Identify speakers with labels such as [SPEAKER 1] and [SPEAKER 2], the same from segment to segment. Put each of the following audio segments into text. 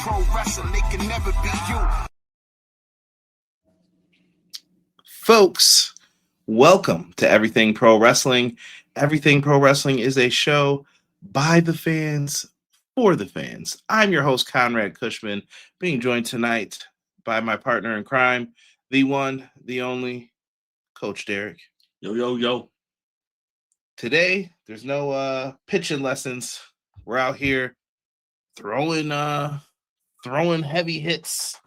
[SPEAKER 1] pro wrestling, they can never be you.
[SPEAKER 2] Folks, welcome to Everything Pro Wrestling. Everything Pro Wrestling is a show by the fans, for the fans. I'm your host, Conrad Cushman, being joined tonight by my partner in crime, the one, the only, Coach Derek.
[SPEAKER 3] Yo, yo, yo.
[SPEAKER 2] Today, there's no pitching lessons. We're out here throwing heavy hits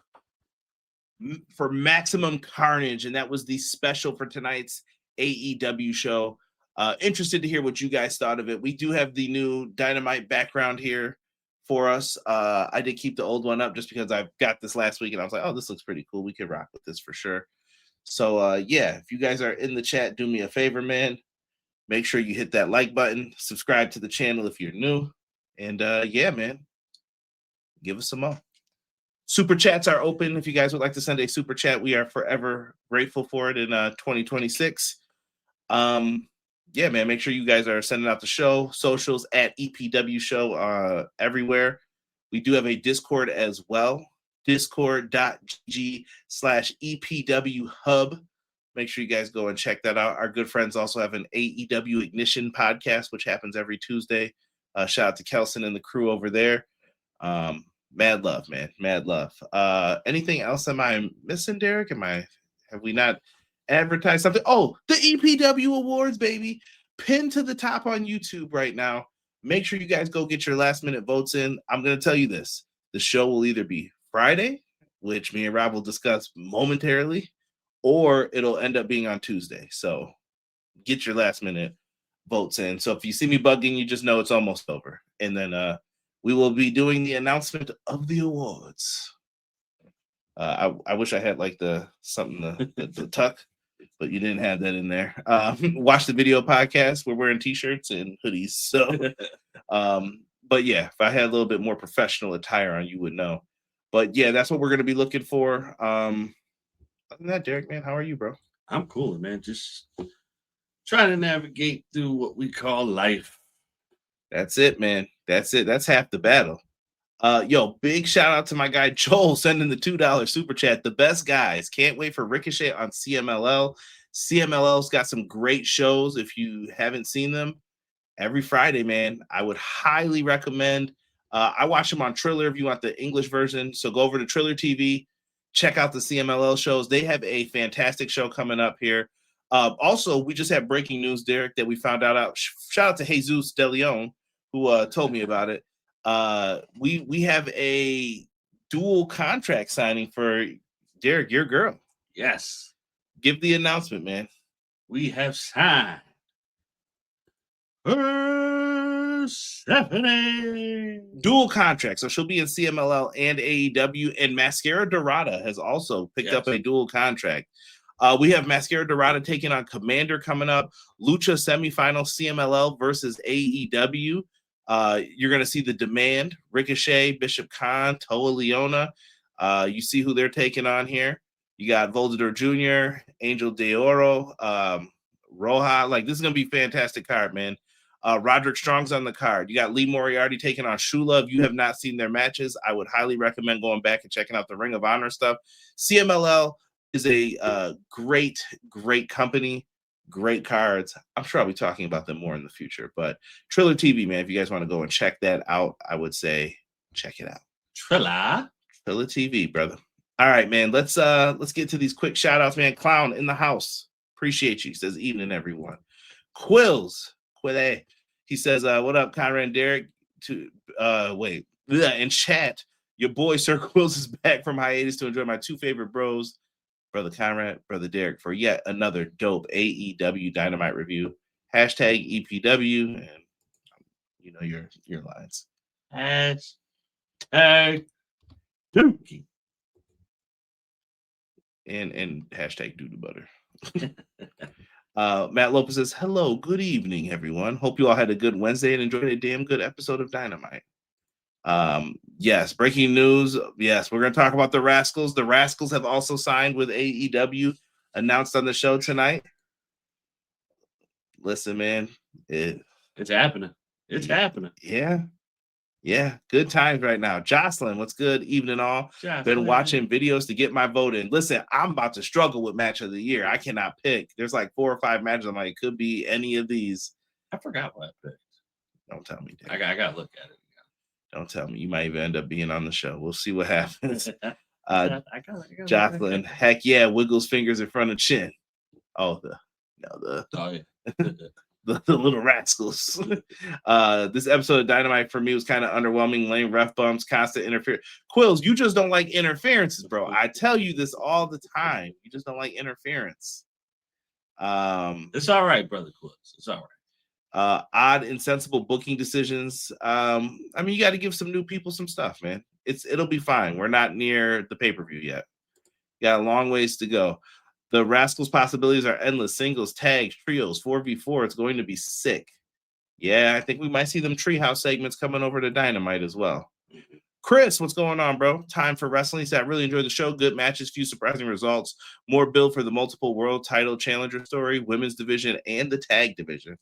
[SPEAKER 2] for maximum carnage, and that was the special for tonight's AEW show. Interested to hear what you guys thought of it. We do have the new Dynamite background here for us. I did keep the old one up just because I got this last week and I was like, oh, this looks pretty cool. We could rock with this for sure. So yeah, if you guys are in the chat, do me a favor, man. Make sure you hit that like button, subscribe to the channel if you're new, and yeah, man, give us some more. Super chats are open. If you guys would like to send a super chat, we are forever grateful for it in 2026. Yeah, man, make sure you guys are sending out the show, socials at EPW show everywhere. We do have a Discord as well, discord.gg/EPW hub. Make sure you guys go and check that out. Our good friends also have an AEW Ignition podcast, which happens every Tuesday. Shout out to Kelson and the crew over there. Mad love, man. Mad love. Anything else am I missing, Derek? Have we not advertised something? Oh, the EPW Awards, baby. Pinned to the top on YouTube right now. Make sure you guys go get your last minute votes in. I'm going to tell you this. The show will either be Friday, which me and Rob will discuss momentarily, or it'll end up being on Tuesday. So get your last minute votes in. So if you see me bugging, you just know it's almost over. And then we will be doing the announcement of the awards. I wish I had like the tuck, but you didn't have that in there. Watch the video podcast. We're wearing t-shirts and hoodies. So, but yeah, if I had a little bit more professional attire on, you would know. But yeah, that's what we're going to be looking for. Other than that, Derek, man, how are you, bro?
[SPEAKER 3] I'm cool, man. Just trying to navigate through what we call life.
[SPEAKER 2] That's it, man. That's it. That's half the battle. Yo, big shout out to my guy Joel sending the $2 super chat. The best guys. Can't wait for Ricochet on CMLL. CMLL's got some great shows. If you haven't seen them, every Friday, man, I would highly recommend. I watch them on Triller if you want the English version. So go over to Triller TV, check out the CMLL shows. They have a fantastic show coming up here. Also, we just had breaking news, Derek, that we found out. Shout out to Jesus De Leon, who told me about it. We have a dual contract signing for Derek, your girl.
[SPEAKER 3] Yes.
[SPEAKER 2] Give the announcement, man.
[SPEAKER 3] We have signed Stephanie.
[SPEAKER 2] Dual contract. So she'll be in CMLL and AEW. And Mascara Dorada has also picked up a dual contract. We have Mascara Dorada taking on Commander coming up. Lucha semifinal CMLL versus AEW. You're going to see the Demand, Ricochet, Bishop Khan, Toa Leona. You see who they're taking on here. You got Volador Jr., Angel De Oro, Roja. Like, this is going to be a fantastic card, man. Roderick Strong's on the card. You got Lee Moriarty taking on Shula. If you have not seen their matches, I would highly recommend going back and checking out the Ring of Honor stuff. CMLL is a great company. Great cards. I'm sure I'll be talking about them more in the future, but Triller TV, man, if you guys want to go and check that out, I would say check it out.
[SPEAKER 3] Triller
[SPEAKER 2] TV, brother. All right, man. Let's get to these quick shout outs, man. Clown in the house. Appreciate you. He says, evening, everyone. Quille. He says, what up, Conrad and Derek? In chat, your boy Sir Quills is back from hiatus to enjoy my two favorite bros, Brother Conrad, Brother Derek, for yet another dope AEW Dynamite review. Hashtag EPW, and you know your lines.
[SPEAKER 3] Hashtag Dookie.
[SPEAKER 2] And hashtag Doodoo Butter. Matt Lopez says, hello, good evening, everyone. Hope you all had a good Wednesday and enjoyed a damn good episode of Dynamite. Yes, breaking news. Yes, we're going to talk about the Rascals. The Rascals have also signed with AEW, announced on the show tonight. Listen, man,
[SPEAKER 3] it's happening. It's happening.
[SPEAKER 2] Yeah. Yeah, good times right now. Jocelyn, what's good? Evening all. Been watching videos to get my vote in. Listen, I'm about to struggle with match of the year. I cannot pick. There's like 4 or 5 matches. I'm like, it could be any of these.
[SPEAKER 3] I forgot what I picked.
[SPEAKER 2] Don't tell me, Dave.
[SPEAKER 3] I got to look at it.
[SPEAKER 2] Don't tell me. You might even end up being on the show. We'll see what happens.
[SPEAKER 3] I got
[SPEAKER 2] Jocelyn, heck yeah, wiggles fingers in front of chin. Oh, the little rascals. This episode of Dynamite for me was kind of underwhelming. Lame ref bumps, constant interference. Quills, you just don't like interferences, bro. I tell you this all the time. You just don't like interference.
[SPEAKER 3] It's all right, brother Quills. It's all right.
[SPEAKER 2] Odd, insensible booking decisions. I mean, you got to give some new people some stuff, man. It'll be fine. We're not near the pay-per-view yet. Got a long ways to go. The Rascals possibilities are endless. Singles, tags, trios, 4v4. It's going to be sick. Yeah, I think we might see them treehouse segments coming over to Dynamite as well. Chris, what's going on, bro? Time for wrestling. So I really enjoyed the show. Good matches, few surprising results. More build for the multiple world title challenger story, women's division, and the tag division.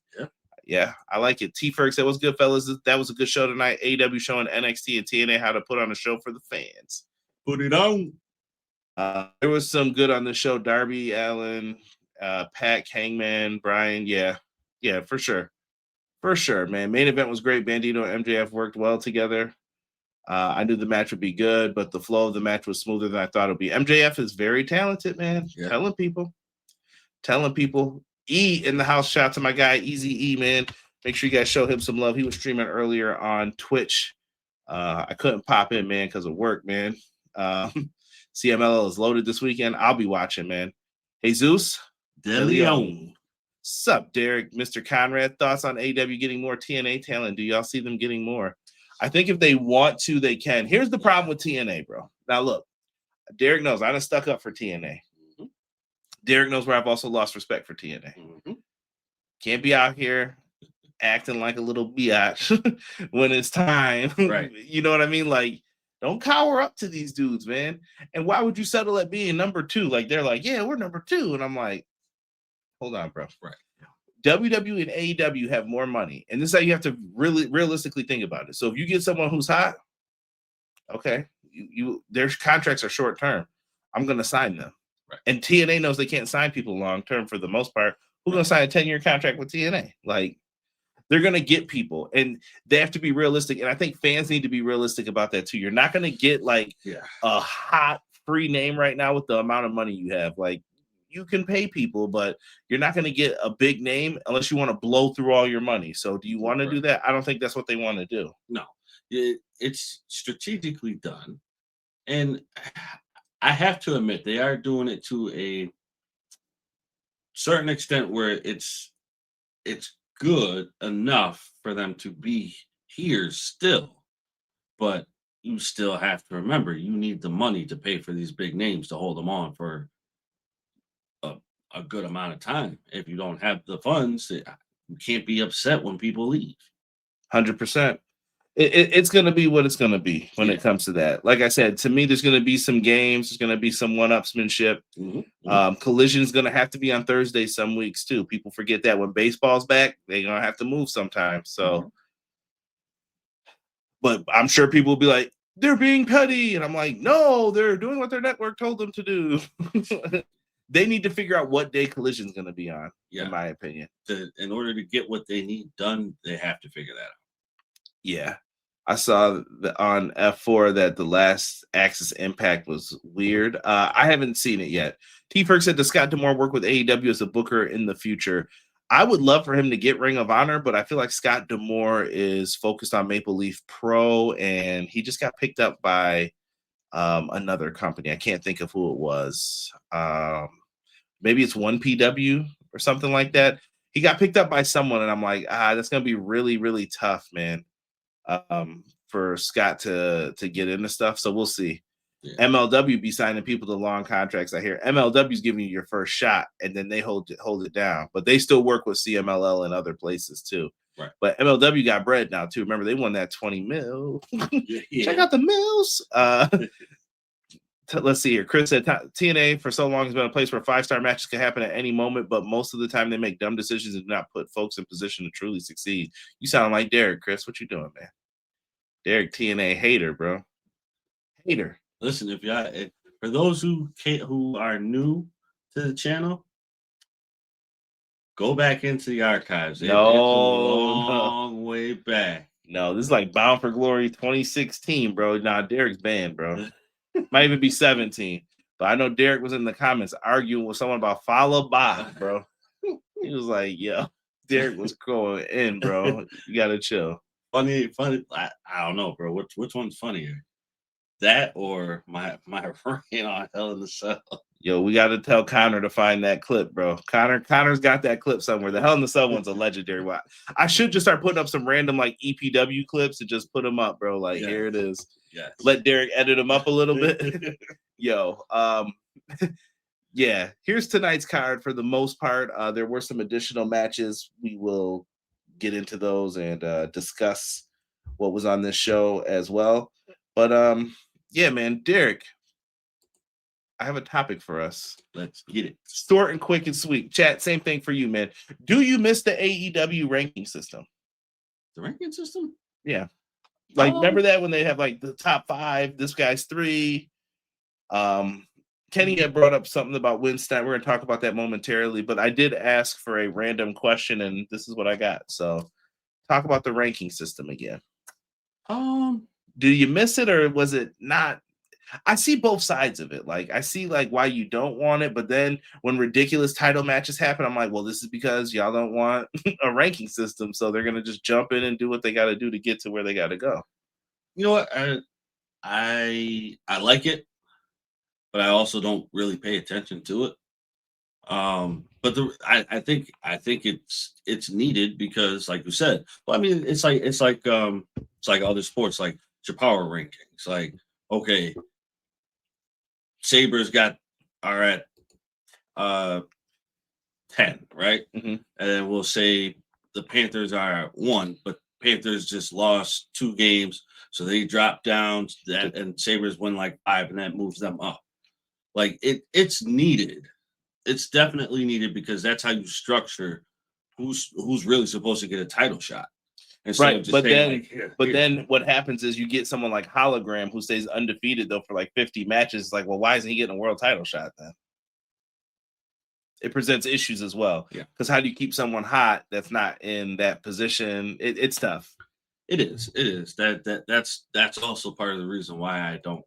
[SPEAKER 2] Yeah, I like it. T. Ferg said, what's good, fellas? That was a good show tonight. AEW showing NXT and TNA how to put on a show for the fans.
[SPEAKER 3] Put it on.
[SPEAKER 2] There was some good on the show. Darby Allin, Pat, Hangman, Brian. Yeah, for sure. For sure, man. Main event was great. Bandido and MJF worked well together. I knew the match would be good, but the flow of the match was smoother than I thought it would be. MJF is very talented, man. Yeah. Telling people. E in the house. Shout out to my guy, Easy E, man. Make sure you guys show him some love. He was streaming earlier on Twitch. I couldn't pop in, man, because of work, man. CMLL is loaded this weekend. I'll be watching, man. Jesus De Leon. Sup, Derek, Mr. Conrad. Thoughts on AEW getting more TNA talent? Do y'all see them getting more? I think if they want to, they can. Here's the problem with TNA, bro. Now, look, Derek knows I done stuck up for TNA. Mm-hmm. Derek knows where I've also lost respect for TNA. Mm-hmm. Can't be out here acting like a little biatch when it's time. Right. You know what I mean? Like, don't cower up to these dudes, man. And why would you settle at being number 2? Like, they're like, yeah, we're number 2. And I'm like, hold on, bro. Right. WWE and AEW have more money. And this is how you have to really realistically think about it. So if you get someone who's hot, okay, their contracts are short term. I'm going to sign them. Right. And TNA knows they can't sign people long term for the most part. Who's going to sign a 10-year contract with TNA? Like, they're going to get people, and they have to be realistic. And I think fans need to be realistic about that too. You're not going to get like a hot free name right now with the amount of money you have. Like, you can pay people, but you're not going to get a big name unless you want to blow through all your money. So do you want to do that? I don't think that's what they want to do.
[SPEAKER 3] No, it's strategically done. And I have to admit, they are doing it to a certain extent where it's good enough for them to be here still. But you still have to remember, you need the money to pay for these big names to hold them on for a good amount of time. If you don't have the funds, you can't be upset when people leave.
[SPEAKER 2] 100%. It's going to be what it's going to be when it comes to that. Like I said, to me, there's going to be some games. There's going to be some one-upsmanship. Mm-hmm. Collision is going to have to be on Thursday some weeks too. People forget that when baseball's back, they're going to have to move sometimes. So, but I'm sure people will be like, they're being petty. And I'm like, no, they're doing what their network told them to do. They need to figure out what day Collision is going to be on, in my opinion.
[SPEAKER 3] In order to get what they need done, they have to figure that out.
[SPEAKER 2] Yeah. I saw on F4 that the last Axis Impact was weird. I haven't seen it yet. T-Ferg said, does Scott D'Amore work with AEW as a booker in the future? I would love for him to get Ring of Honor, but I feel like Scott D'Amore is focused on Maple Leaf Pro, and he just got picked up by another company. I can't think of who it was. Maybe it's 1PW or something like that. He got picked up by someone, and I'm like, that's going to be really, really tough, man, for Scott to get into stuff. So we'll see. Yeah. MLW be signing people to long contracts. I hear MLW is giving you your first shot, and then they hold it down. But they still work with CMLL and other places too. Right. But MLW got bread now too. Remember, they won that 20 mil. Check out the mills. Let's see here. Chris said TNA for so long has been a place where 5-star matches can happen at any moment, but most of the time they make dumb decisions and do not put folks in position to truly succeed. You sound like Derek, Chris. What you doing, man? Derek TNA hater, bro. Hater.
[SPEAKER 3] Listen, for those who are new to the channel, go back into the archives. It's a long way back.
[SPEAKER 2] No, this is like Bound for Glory 2016, bro. Nah, Derek's banned, bro. Might even be 17. But I know Derek was in the comments arguing with someone about Follow Bob, bro. He was like, yo, Derek was going in, bro. You gotta chill.
[SPEAKER 3] Funny. I don't know, bro. Which one's funnier? That or my reign on Hell in the Cell?
[SPEAKER 2] Yo, we got to tell Connor to find that clip, bro. Connor's got that clip somewhere. The Hell in the Cell one's a legendary one. I should just start putting up some random like EPW clips and just put them up, bro. Like here it is.
[SPEAKER 3] Yes.
[SPEAKER 2] Let Derek edit them up a little bit. Yo, yeah. Here's tonight's card for the most part. There were some additional matches. We will get into those and discuss what was on this show as well. But yeah, man, Derek. I have a topic for us.
[SPEAKER 3] Let's get it.
[SPEAKER 2] Short and quick and sweet. Chat, same thing for you, man. Do you miss the AEW ranking system?
[SPEAKER 3] The ranking system?
[SPEAKER 2] Yeah. Like, remember that when they have like the top 5, this guy's 3. Kenny had brought up something about Winston. We're going to talk about that momentarily, but I did ask for a random question, and this is what I got. So talk about the ranking system again. Do you miss it, or was it not? I see both sides of it. Like, I see like why you don't want it, but then when ridiculous title matches happen, I'm like, well, this is because y'all don't want a ranking system, so they're gonna just jump in and do what they got to do to get to where they got to go.
[SPEAKER 3] You know what? I like it, but I also don't really pay attention to it. But I think it's needed because, like you said, well, I mean, it's like other sports, like your power rankings. Like, okay, Sabres are at 10, right?
[SPEAKER 2] Mm-hmm.
[SPEAKER 3] And then we'll say the Panthers are at 1, but Panthers just lost 2 games, so they drop down that, and Sabres win like 5, and that moves them up. Like it's needed. It's definitely needed because that's how you structure who's really supposed to get a title shot.
[SPEAKER 2] Right, but then what happens is you get someone like Hologram who stays undefeated though for like 50 matches. It's like, well, why isn't he getting a world title shot then? It presents issues as well.
[SPEAKER 3] Yeah,
[SPEAKER 2] because how do you keep someone hot that's not in that position? It's tough.
[SPEAKER 3] It is. That's also part of the reason why I don't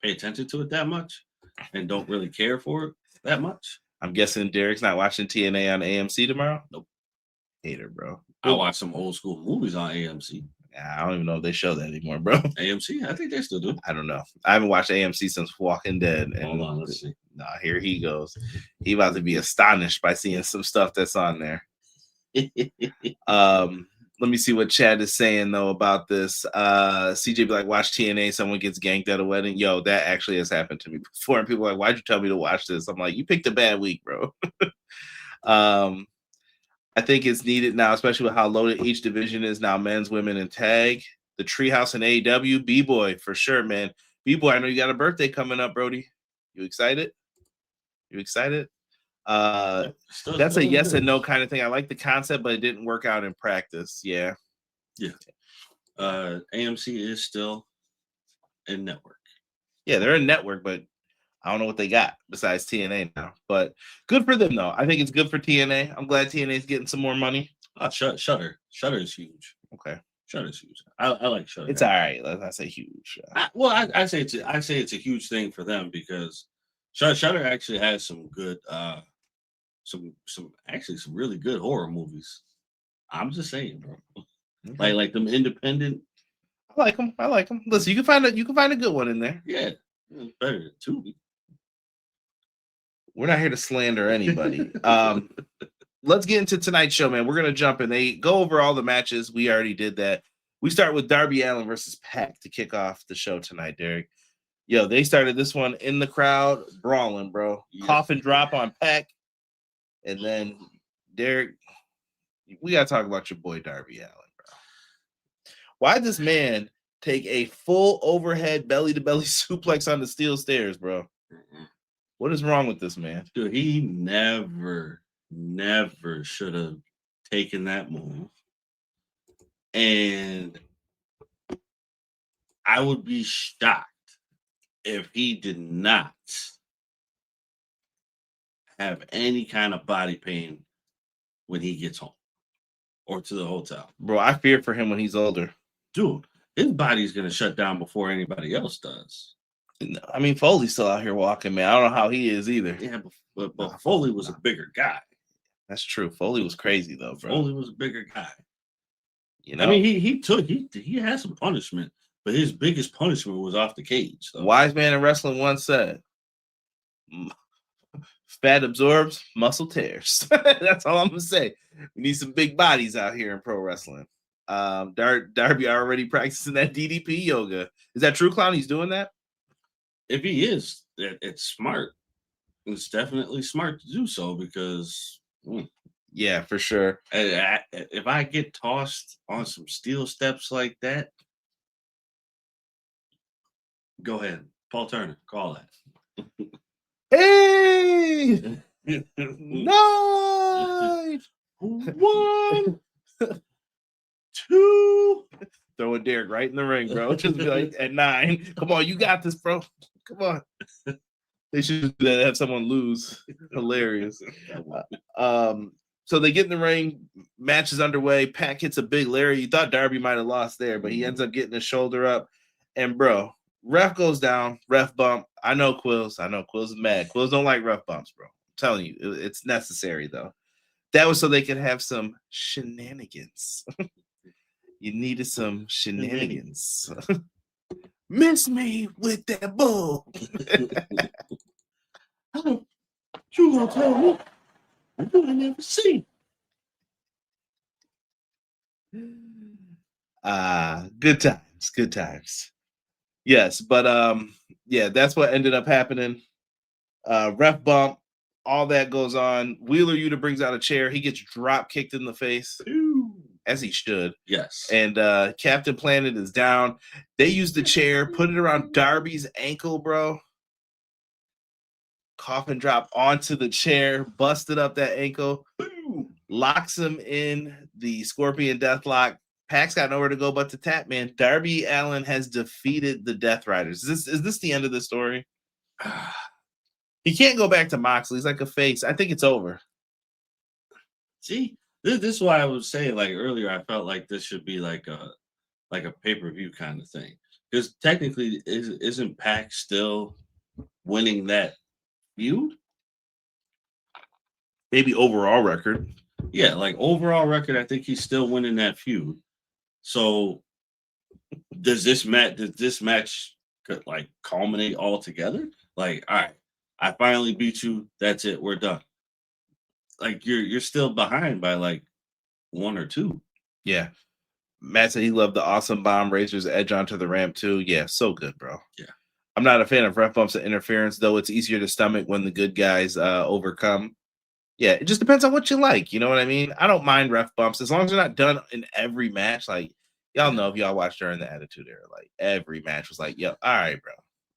[SPEAKER 3] pay attention to it that much and don't really care for it that much.
[SPEAKER 2] I'm guessing Derek's not watching TNA on AMC tomorrow.
[SPEAKER 3] Nope.
[SPEAKER 2] Hater, bro.
[SPEAKER 3] I watch some old school movies on AMC.
[SPEAKER 2] I don't even know if they show that anymore, bro.
[SPEAKER 3] AMC? I think they still do.
[SPEAKER 2] I don't know. I haven't watched AMC since Walking Dead. And
[SPEAKER 3] hold on, let's see.
[SPEAKER 2] Nah, here he goes. He about to be astonished by seeing some stuff that's on there. Let me see what Chad is saying though about this. CJ be like, watch TNA, someone gets ganked at a wedding. Yo, that actually has happened to me before. And people are like, why'd you tell me to watch this? I'm like, you picked a bad week, bro. I think it's needed now, especially with how loaded each division is now, men's, women, and tag. The Treehouse and AEW, B-Boy, for sure, man. B-Boy, I know you got a birthday coming up, Brody. You excited? That's a yes and no kind of thing. I like the concept, but it didn't work out in practice. Yeah.
[SPEAKER 3] AMC is still in network. Yeah,
[SPEAKER 2] they're in network, but I don't know what they got besides TNA now. But good for them, though. I think it's good for TNA. I'm glad TNA is getting some more money.
[SPEAKER 3] Shutter is huge.
[SPEAKER 2] Okay.
[SPEAKER 3] Shutter's huge. I like Shutter.
[SPEAKER 2] It's all right. Let's not say huge.
[SPEAKER 3] I say it's a huge thing for them because Shutter actually has some good some really good horror movies. I'm just saying, bro. Okay. Like them independent.
[SPEAKER 2] I like them. Listen, you can find a good one in there.
[SPEAKER 3] Yeah, it's better than Tubi.
[SPEAKER 2] We're not here to slander anybody. Let's get into tonight's show, man. We're gonna jump in. They go over all the matches. We already did that. We start with Darby Allin versus Pac to kick off the show tonight, Derek. Yo, they started this one in the crowd, brawling, bro. Yes. Coffin drop on Pac. And then, Derek, we got to talk about your boy Darby Allin, bro. Why'd this man take a full overhead belly-to-belly suplex on the steel stairs, bro? Mm-hmm. What is wrong with this man?
[SPEAKER 3] Dude, he never should have taken that move. And I would be shocked if he did not have any kind of body pain when he gets home or to the hotel.
[SPEAKER 2] Bro, I fear for him when he's older.
[SPEAKER 3] Dude, his body's going to shut down before anybody else does.
[SPEAKER 2] I mean, Foley's still out here walking, man. I don't know how he is either.
[SPEAKER 3] Yeah, but Foley was a bigger guy.
[SPEAKER 2] That's true. Foley was crazy though, bro.
[SPEAKER 3] Foley was a bigger guy.
[SPEAKER 2] You know,
[SPEAKER 3] I mean, he had some punishment, but his biggest punishment was off the cage. So.
[SPEAKER 2] Wise man in wrestling once said, "Fat absorbs, muscle tears." That's all I'm gonna say. We need some big bodies out here in pro wrestling. Darby already practicing that DDP yoga. Is that true, Clown? He's doing that?
[SPEAKER 3] If he is, it's smart. It's definitely smart to do so because.
[SPEAKER 2] Yeah, for sure.
[SPEAKER 3] If I get tossed on some steel steps like that, go ahead. Paul Turner, call that.
[SPEAKER 2] Hey! No!
[SPEAKER 3] 1, 2.
[SPEAKER 2] Throwing Derek right in the ring, bro. Just be like at 9. Come on, you got this, bro. Come on. They should have someone lose. Hilarious. So they get in the ring. Match is underway. Pac hits a big Larry. You thought Darby might have lost there, but he ends up getting his shoulder up. And bro, ref goes down. Ref bump. I know Quills. Quills is mad. Quills don't like ref bumps, bro. I'm telling you, it's necessary though. That was so they could have some shenanigans. You needed some shenanigans. Miss me with that bull.
[SPEAKER 3] You gonna tell me? You ain't never seen.
[SPEAKER 2] Good times. Yes, but yeah, that's what ended up happening. Ref bump, all that goes on. Wheeler Yuta brings out a chair. He gets drop kicked in the face.
[SPEAKER 3] Ooh.
[SPEAKER 2] As he should.
[SPEAKER 3] Yes.
[SPEAKER 2] And Captain Planet is down. They use the chair, put it around Darby's ankle, bro. Coffin drop onto the chair, busted up that ankle, locks him in the Scorpion Deathlock. Pac's got nowhere to go but to tap, man. Darby Allin has defeated the Death Riders. Is this the end of the story? He can't go back to Moxley. He's like a face. I think it's over.
[SPEAKER 3] See, this is why I was saying, like earlier, I felt like this should be like a pay-per-view kind of thing. Because technically, isn't Pac still winning that feud?
[SPEAKER 2] Maybe overall record.
[SPEAKER 3] Yeah, like overall record, I think he's still winning that feud. So does this match like culminate all together? Like, all right, I finally beat you. That's it. We're done. Like you're still behind by like 1 or 2.
[SPEAKER 2] Yeah. Matt said he loved the awesome bomb Razor's edge onto the ramp too. Yeah, so good, bro.
[SPEAKER 3] Yeah.
[SPEAKER 2] I'm not a fan of ref bumps and interference, though it's easier to stomach when the good guys overcome. Yeah, it just depends on what you like. You know what I mean? I don't mind ref bumps as long as they're not done in every match. Like, y'all know if y'all watched during the Attitude Era, like every match was like, yo, all right, bro.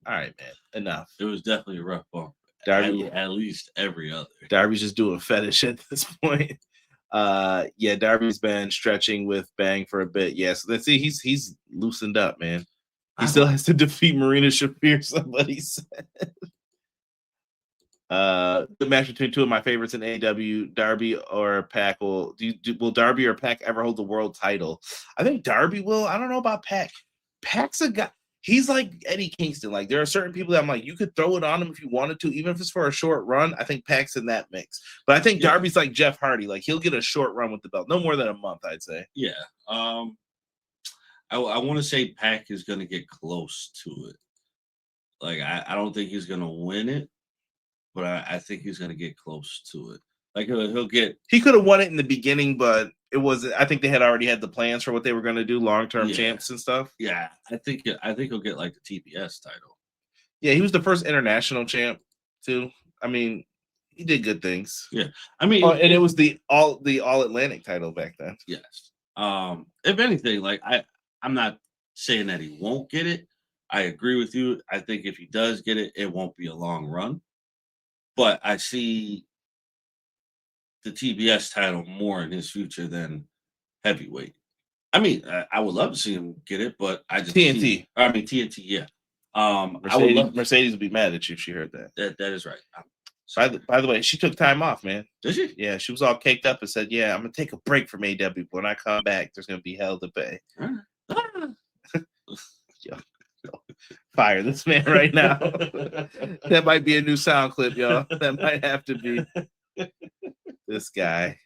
[SPEAKER 2] All right, man. Enough.
[SPEAKER 3] It was definitely a rough bump.
[SPEAKER 2] Darby,
[SPEAKER 3] at least every other.
[SPEAKER 2] Darby's just doing fetish at this point. Yeah, Darby's been stretching with Bang for a bit. Yeah, so let's see, he's loosened up, man. He still has to defeat Marina Shafir, somebody said. The match between two of my favorites in AEW, Darby or Pac. Will Darby or Pac ever hold the world title? I think Darby will. I don't know about Pac. Pac's a guy. He's like Eddie Kingston. Like, there are certain people that I'm like, you could throw it on him if you wanted to, even if it's for a short run. I think Pac's in that mix. But I think Darby's like Jeff Hardy. Like, he'll get a short run with the belt. No more than a month, I'd say.
[SPEAKER 3] Yeah. I want to say Pac is going to get close to it. Like, I don't think he's going to win it, but I think he's going to get close to it. Like, he'll get...
[SPEAKER 2] He could have won it in the beginning, but it was... I think they had already had the plans for what they were going to do, long-term champs and stuff.
[SPEAKER 3] Yeah, I think he'll get, like, the TPS title.
[SPEAKER 2] Yeah, he was the first international champ, too. I mean, he did good things.
[SPEAKER 3] Yeah. I mean...
[SPEAKER 2] and it was the All-Atlantic title back then.
[SPEAKER 3] Yes. If anything, like, I'm not saying that he won't get it. I agree with you. I think if he does get it, it won't be a long run. But I see the TBS title more in his future than heavyweight. I mean, I would love to see him get it, but I just
[SPEAKER 2] TNT.
[SPEAKER 3] TNT, yeah. I would love
[SPEAKER 2] Mercedes would be mad at you if she heard that.
[SPEAKER 3] That is right.
[SPEAKER 2] By the way, she took time off, man.
[SPEAKER 3] Did she?
[SPEAKER 2] Yeah, she was all caked up and said, "Yeah, I'm gonna take a break from AEW. When I come back, there's gonna be hell to pay." Yo, fire this man right now. That might be a new sound clip, y'all. That might have to be this guy.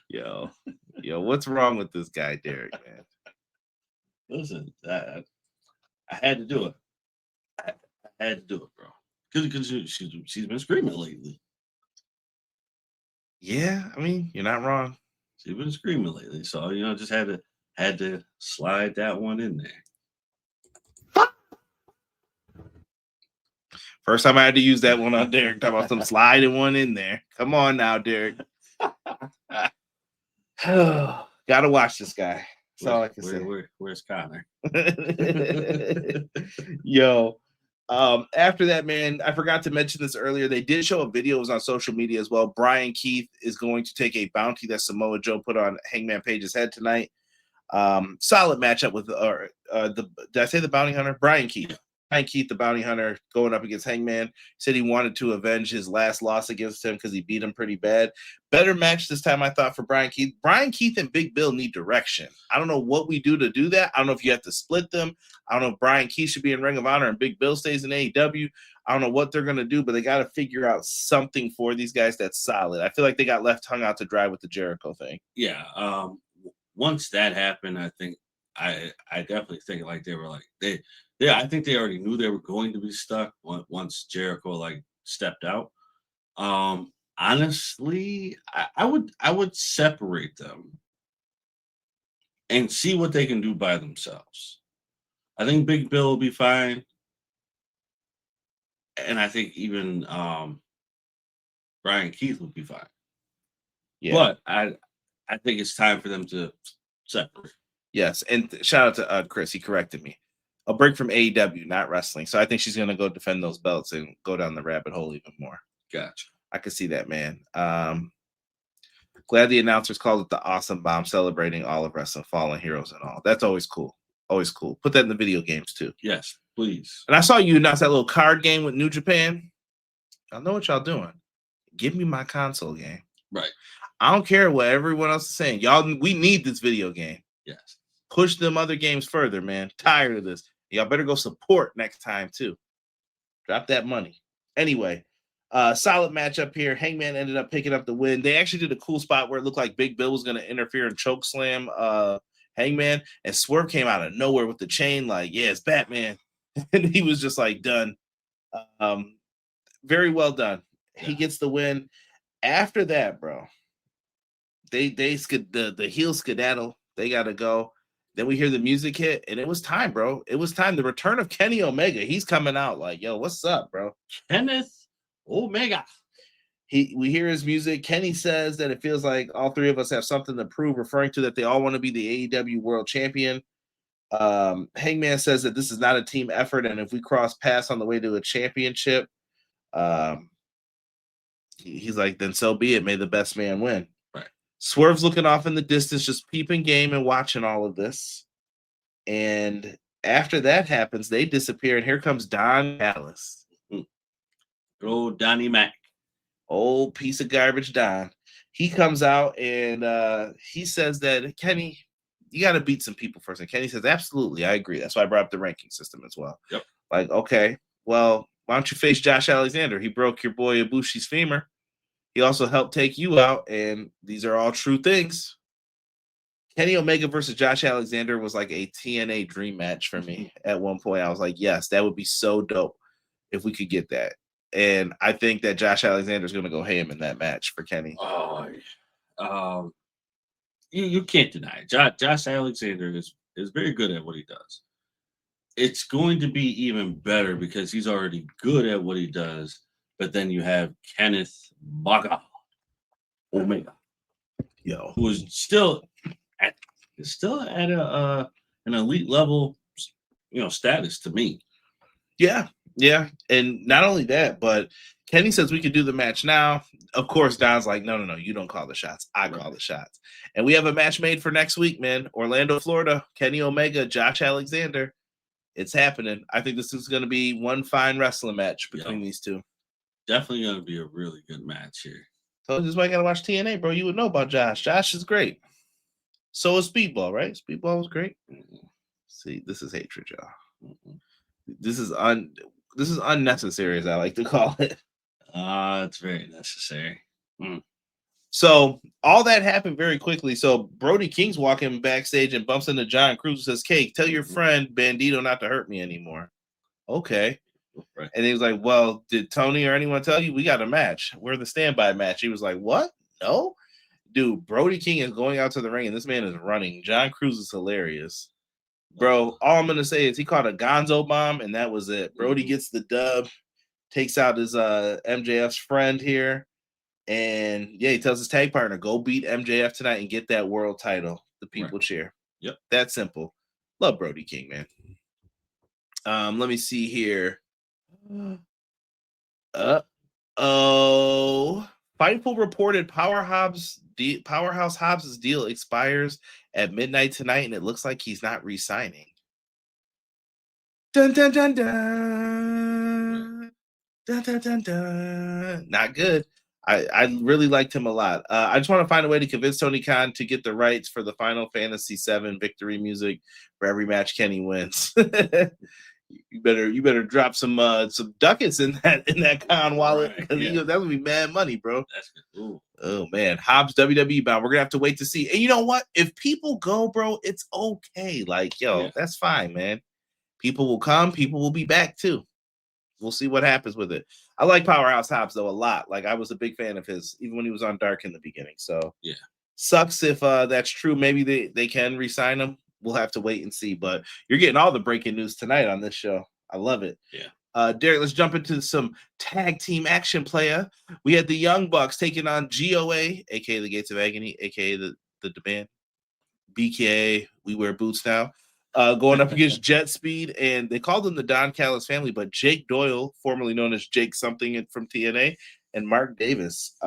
[SPEAKER 2] Yo, what's wrong with this guy, Derek, man?
[SPEAKER 3] Listen, I had to do it. I had to do it, bro. Because she's been screaming lately.
[SPEAKER 2] Yeah, I mean, you're not wrong.
[SPEAKER 3] She's been screaming lately, so just had to slide that one in there.
[SPEAKER 2] First time I had to use that one on Derek. Talk about some sliding one in there. Come on now, Derek. Gotta watch this guy. That's all I can say.
[SPEAKER 3] Where's Connor?
[SPEAKER 2] Yo. After that, man, I forgot to mention this earlier. They did show a video. It was on social media as well. Brian Keith is going to take a bounty that Samoa Joe put on Hangman Page's head tonight. Solid matchup with did I say the bounty hunter? Brian Keith. Brian Keith, the bounty hunter, going up against Hangman. Said he wanted to avenge his last loss against him because he beat him pretty bad. Better match this time, I thought, for Brian Keith. Brian Keith and Big Bill need direction. I don't know what we do to do that. I don't know if you have to split them. I don't know if Brian Keith should be in Ring of Honor and Big Bill stays in AEW. I don't know what they're going to do, but they got to figure out something for these guys that's solid. I feel like they got left hung out to dry with the Jericho thing.
[SPEAKER 3] Yeah. Once that happened, I think I definitely think like they were like I think they already knew they were going to be stuck once Jericho like stepped out. Honestly, I would separate them and see what they can do by themselves. I think Big Bill will be fine, and I think even Brian Keith would be fine. Yeah, but I think it's time for them to separate.
[SPEAKER 2] Yes, and shout out to Chris. He corrected me. A break from AEW, not wrestling. So I think she's going to go defend those belts and go down the rabbit hole even more.
[SPEAKER 3] Gotcha.
[SPEAKER 2] I could see that, man. Glad the announcers called it the Awesome Bomb, celebrating all of wrestling, fallen heroes and all. That's always cool. Always cool. Put that in the video games too.
[SPEAKER 3] Yes, please.
[SPEAKER 2] And I saw you announce that little card game with New Japan. I know what y'all doing. Give me my console game.
[SPEAKER 3] Right.
[SPEAKER 2] I don't care what everyone else is saying. Y'all, we need this video game.
[SPEAKER 3] Yes.
[SPEAKER 2] Push them other games further, man. Tired of this. Y'all better go support next time, too. Drop that money. Anyway, solid matchup here. Hangman ended up picking up the win. They actually did a cool spot where it looked like Big Bill was going to interfere and choke slam Hangman, and Swerve came out of nowhere with the chain like, yeah, it's Batman. And he was just like, done. Very well done. Yeah. He gets the win. After that, bro, the heel skedaddle. They got to go. Then we hear the music hit, and it was time, bro. It was time. The return of Kenny Omega. He's coming out like, yo, what's up, bro?
[SPEAKER 3] Kenneth Omega.
[SPEAKER 2] We hear his music. Kenny says that it feels like all three of us have something to prove, referring to that they all want to be the AEW World Champion. Hangman says that this is not a team effort, and if we cross paths on the way to a championship, he's like, then so be it. May the best man win. Swerve's looking off in the distance, just peeping game and watching all of this. And after that happens, they disappear, and here comes Don Callis.
[SPEAKER 3] Old Donnie Mac.
[SPEAKER 2] Old piece of garbage Don. He comes out, and he says that, Kenny, you got to beat some people first. And Kenny says, absolutely, I agree. That's why I brought up the ranking system as well.
[SPEAKER 3] Yep.
[SPEAKER 2] Like, okay, well, why don't you face Josh Alexander? He broke your boy Ibushi's femur. He also helped take you out, and these are all true things. Kenny Omega versus Josh Alexander was like a TNA dream match for me. At one point, I was like, yes, that would be so dope if we could get that. And I think that Josh Alexander is going to go ham in that match for Kenny.
[SPEAKER 3] You can't deny it. Josh Alexander is very good at what he does. It's going to be even better because he's already good at what he does. But then you have Kenneth Omega, who is still at an elite level, status to me.
[SPEAKER 2] Yeah, and not only that, but Kenny says we could do the match now. Of course, Don's like, no, you don't call the shots. I call the shots. And we have a match made for next week, man. Orlando, Florida. Kenny Omega, Josh Alexander. It's happening. I think this is going to be one fine wrestling match between these two.
[SPEAKER 3] Definitely going to be a really good match here.
[SPEAKER 2] So this is why you got to watch TNA, bro. You would know about Josh. Josh is great. So is Speedball, right? Speedball was great. See, this is hatred, y'all. This is unnecessary, as I like to call it.
[SPEAKER 3] It's very necessary.
[SPEAKER 2] So all that happened very quickly. So Brody King's walking backstage and bumps into John Cruz and says, "Cake, tell your friend Bandido not to hurt me anymore." Okay. Right. And he was like, "Well, did Tony or anyone tell you we got a match? We're the standby match." He was like, "What? No, dude. Brody King is going out to the ring and this man is running. John Cruz is hilarious, bro. All I'm gonna say is he caught a Gonzo bomb and that was it. Brody gets the dub, takes out his MJF's friend here, and yeah, he tells his tag partner, "Go beat MJF tonight and get that world title." The people cheer.
[SPEAKER 3] Yep,
[SPEAKER 2] that's simple. Love Brody King, man. Let me see here. Fightful reported Powerhouse Hobbs' deal expires at midnight tonight, and it looks like he's not re-signing. Dun dun dun dun. Dun dun dun dun. Not good. I really liked him a lot. I just want to find a way to convince Tony Khan to get the rights for the Final Fantasy VII victory music for every match Kenny wins. You better drop some ducats in that Khan wallet, because that would be mad money, bro.
[SPEAKER 3] That's good. Ooh.
[SPEAKER 2] Oh man, Hobbs WWE bound. We're gonna have to wait to see. And you know what? If people go, bro, it's okay. Like, that's fine, man. People will come. People will be back too. We'll see what happens with it. I like Powerhouse Hobbs though a lot. Like, I was a big fan of his, even when he was on Dark in the beginning. So sucks if that's true. Maybe they can re-sign him. We'll have to wait and see. But you're getting all the breaking news tonight on this show. I love it.
[SPEAKER 3] Yeah.
[SPEAKER 2] Derek, let's jump into some tag team action, playa. We had the Young Bucks taking on GOA, aka the Gates of Agony, aka the band. BKA, we wear boots now. Going up against Jet Speed, and they called them the Don Callis family, but Jake Doyle, formerly known as Jake something from TNA, and Mark Davis.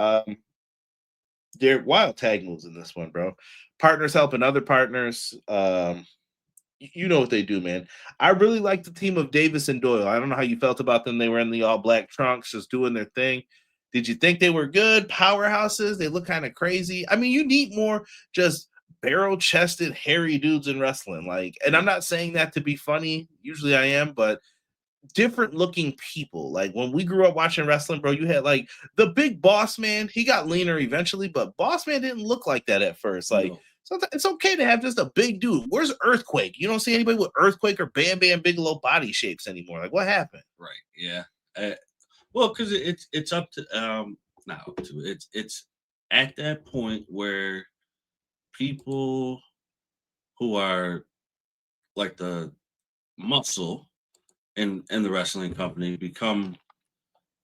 [SPEAKER 2] They're wild tag moves in this one, bro. Partners helping other partners. You know what they do, man. I really like the team of Davis and Doyle. I don't know how you felt about them. They were in the all black trunks, just doing their thing. Did you think they were good powerhouses? They look kind of crazy. I mean, you need more just barrel-chested, hairy dudes in wrestling. Like, and I'm not saying that to be funny. Usually I am, but different looking people. Like, when we grew up watching wrestling, bro, you had like the big Boss Man. He got leaner eventually, but Boss Man didn't look like that at first. Like, so it's okay to have just a big dude. Where's Earthquake? You don't see anybody with Earthquake or Bam Bam Bigelow body shapes anymore. Like, what happened?
[SPEAKER 3] Right. Yeah. Well, because it's up to not up to it's at that point where people who are like the muscle in the wrestling company become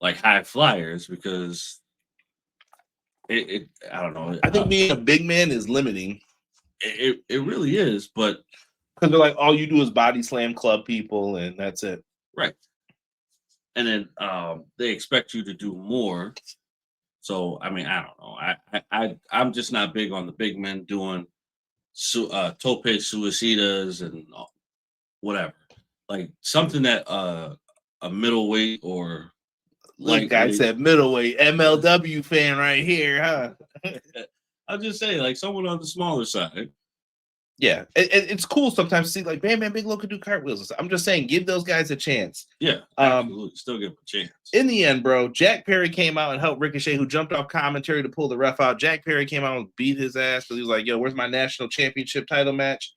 [SPEAKER 3] like high flyers, because I don't know.
[SPEAKER 2] I think being a big man is limiting.
[SPEAKER 3] It really is, but
[SPEAKER 2] because they're like, all you do is body slam club people, and that's it.
[SPEAKER 3] Right. And then they expect you to do more. So I mean, I don't know. I'm just not big on the big men doing tope suicidas and whatever. Like something that a middleweight or
[SPEAKER 2] like I said, middleweight MLW fan right here, huh?
[SPEAKER 3] I'll just say, like, someone on the smaller side.
[SPEAKER 2] Yeah, it's cool sometimes to see like Bam Bam Bigelow could do cartwheels. I'm just saying, give those guys a chance.
[SPEAKER 3] Yeah, absolutely. Still give them a chance.
[SPEAKER 2] In the end, bro, Jack Perry came out and helped Ricochet, who jumped off commentary to pull the ref out. Jack Perry came out and beat his ass because he was like, "Yo, where's my national championship title match?"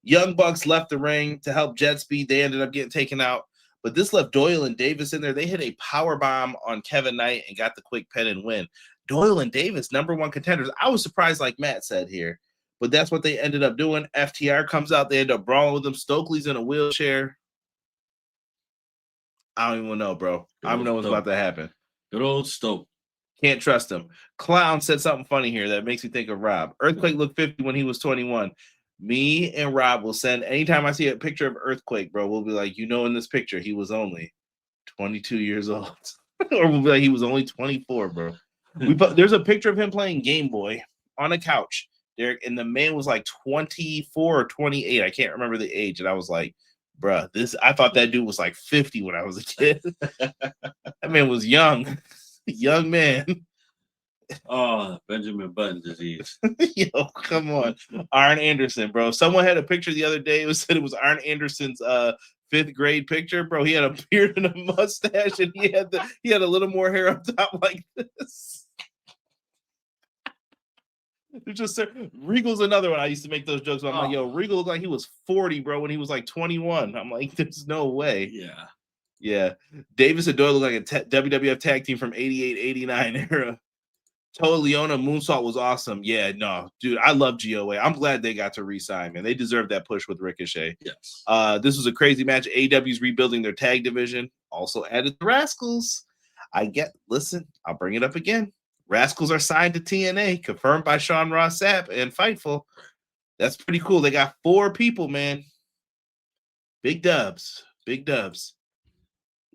[SPEAKER 2] Young Bucks left the ring to help Jet Speed. They ended up getting taken out, but this left Doyle and Davis in there. They hit a power bomb on Kevin Knight and got the quick pin and win. Doyle and Davis, #1 contenders. I was surprised, like Matt said here, but that's what they ended up doing. FTR comes out. They end up brawling with them. Stokely's in a wheelchair. I don't even know, bro. I don't know what's about to happen.
[SPEAKER 3] Good old Stoke.
[SPEAKER 2] Can't trust him. Clown said something funny here that makes me think of Rob. Earthquake looked 50 when he was 21. Me and Rob will send, anytime I see a picture of Earthquake, bro, we'll be like, in this picture, he was only 22 years old. Or we'll be like, he was only 24, bro. There's a picture of him playing Game Boy on a couch, Derek, and the man was like 24 or 28. I can't remember the age. And I was like, bruh, I thought that dude was like 50 when I was a kid. That man was young. Young man.
[SPEAKER 3] Oh, Benjamin Button disease.
[SPEAKER 2] Yo, come on. Arn Anderson, bro. Someone had a picture the other day. It was Arn Anderson's 5th grade picture, bro. He had a beard and a mustache, and he had a little more hair up top like this. It's just Regal's another one. I used to make those jokes. I'm like, yo, Regal looked like he was 40, bro, when he was like 21. I'm like, there's no way. Yeah. Davis and Doyle look like a WWF tag team from 88, 89 era. Toa Leona Moonsault was awesome. Yeah, no, dude, I love GOA. I'm glad they got to re-sign, man. They deserve that push with Ricochet.
[SPEAKER 3] Yes.
[SPEAKER 2] This was a crazy match. AEW's rebuilding their tag division. Also added the Rascals. Listen, I'll bring it up again. Rascals are signed to TNA, confirmed by Sean Ross Sapp and Fightful. That's pretty cool. They got 4 people, man. Big dubs.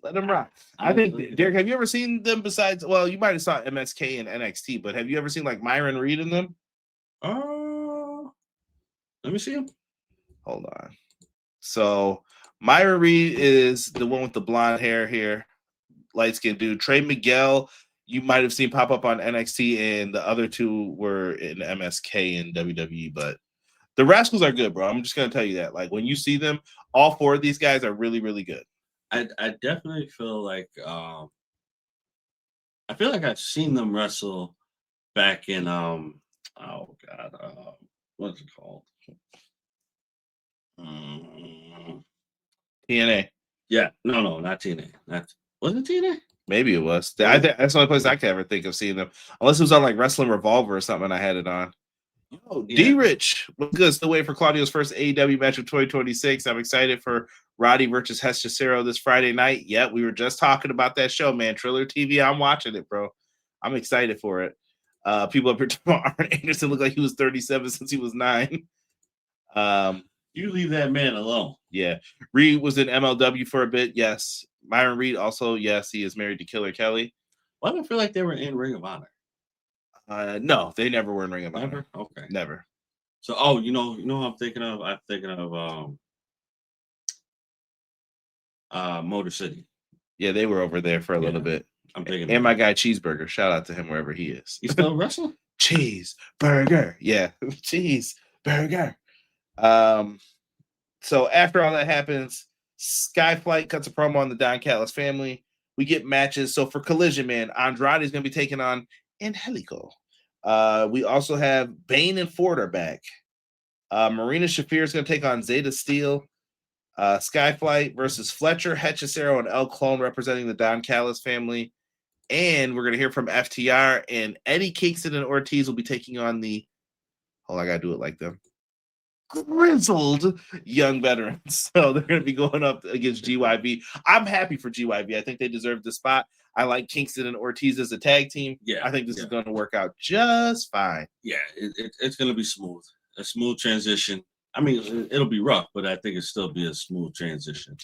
[SPEAKER 2] Let them rock. I think, Derek, have you ever seen them besides, well, you might have saw MSK and NXT, but have you ever seen like Myron Reed in them?
[SPEAKER 3] Let me see him.
[SPEAKER 2] Hold on. So Myron Reed is the one with the blonde hair here. Light-skinned dude. Trey Miguel, you might have seen pop up on NXT, and the other 2 were in MSK and WWE, but the Rascals are good, bro. I'm just going to tell you that. Like, when you see them, all 4 of these guys are really, really good.
[SPEAKER 3] I definitely feel like I've seen them wrestle back in what's it called?
[SPEAKER 2] TNA.
[SPEAKER 3] Yeah, no, not TNA. Was it TNA?
[SPEAKER 2] Maybe it was. That's the only place I can ever think of seeing them, unless it was on like Wrestling Revolver or something, and I had it on. Oh, yeah. D-Rich, what's good? Still waiting for Claudio's first AEW match of 2026. I'm excited for Roddy versus Hechicero this Friday night. Yeah, we were just talking about that show, man. Triller TV, I'm watching it, bro. I'm excited for it. People up here talking about Arn Anderson look like he was 37 since he was 9.
[SPEAKER 3] You leave that man alone.
[SPEAKER 2] Yeah. Reed was in MLW for a bit. Yes. Myron Reed also, yes, he is married to Killer Kelly.
[SPEAKER 3] Why do I feel like they were in Ring of Honor?
[SPEAKER 2] No, they never were in Ring of Honor.
[SPEAKER 3] Okay.
[SPEAKER 2] Never.
[SPEAKER 3] So, you know what I'm thinking of? I'm thinking of Motor City.
[SPEAKER 2] Yeah, they were over there for a little bit.
[SPEAKER 3] I'm thinking,
[SPEAKER 2] and my guy Cheeseburger. Shout out to him wherever he is.
[SPEAKER 3] He's still wrestling?
[SPEAKER 2] Cheeseburger. Yeah, Cheeseburger. So after all that happens, Skyflight cuts a promo on the Don Callis family. We get matches. So for Collision, man, Andrade is going to be taking on Angelico. We also have Bane and Ford are back. Marina Shafir is going to take on Zeta Steel. Skyflight versus Fletcher, Hechicero, and El Clone representing the Don Callis family. And we're going to hear from FTR, and Eddie Kingston and Ortiz will be taking on I got to do it like them. Grizzled young veterans. So they're going to be going up against GYV. I'm happy for GYV. I think they deserve the spot. I like Kingston and Ortiz as a tag team.
[SPEAKER 3] Yeah,
[SPEAKER 2] I think this is going to work out just fine.
[SPEAKER 3] Yeah, it's going to be smooth. A smooth transition. I mean, it'll be rough, but I think it'll still be a smooth transition.